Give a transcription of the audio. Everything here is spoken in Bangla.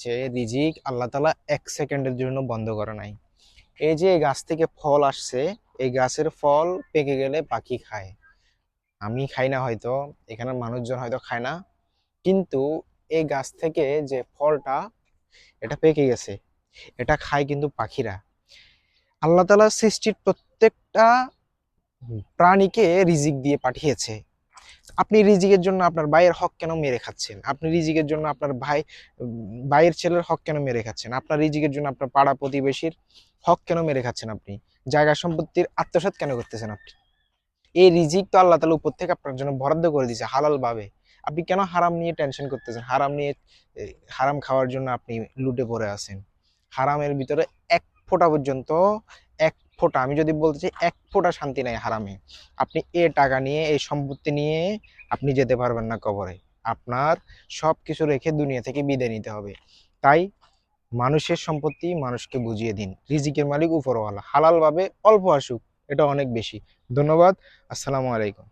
যে রিজিক আল্লাহ তাআলা ১ সেকেন্ডের জন্য বন্ধ করে নাই। এই যে এই গাছ থেকে ফল আসছে, এই গাছের ফল পেকে গেলে পাখি খায়। আমি খাই না হয়তো, এখানের মানুষজন হয়তো খায় না। কিন্তু এই গাছ থেকে যে ফলটা এটা পেকে গেছে, এটা খায় কিন্তু পাখিরা। আল্লাহ তাআলা সৃষ্টির প্রত্যেকটা প্রাণীকে রিজিক দিয়ে পাঠিয়েছে। আপনি রিজিকের জন্য আপনার ভাইয়ের হক কেন মেরে খাচ্ছেন? আপনি রিজিকের জন্য আপনার ভাইয়ের ছেলের হক কেন মেরে খাচ্ছেন? আপনার রিজিকের জন্য আপনার পাড়া প্রতিবেশীর হক কেন মেরে খাচ্ছেন আপনি? জায়গা সম্পত্তির আত্মসাৎ কেন করতেছেন আপনি? এই রিজিক তো আল্লাহ তাআলা উপর থেকে আপনার জন্য বরাদ্দ করে দিয়েছে হালাল ভাবে। আপনি কেন হারাম নিয়ে টেনশন করতেছেন? হারাম নিয়ে হারাম খাওয়ার জন্য আপনি লুটে পড়ে আছেন। হারামের ভিতরে এক ফোঁটা পর্যন্ত, এক ফোঁটা, আমি যদি বলতে চাই এক ফোঁটা শান্তি নাই হারামে। আপনি এ টাকা নিয়ে, এই সম্পত্তি নিয়ে আপনি যেতে পারবেন না কবরে। আপনার সবকিছু রেখে দুনিয়া থেকে বিদায় নিতে হবে। তাই মানুষের সম্পত্তি মানুষকে বুঝিয়ে দিন। রিজিকের মালিক উপরওয়ালা। হালালভাবে অল্প আসুক, এটা অনেক বেশি। ধন্যবাদ। আসসালামু আলাইকুম।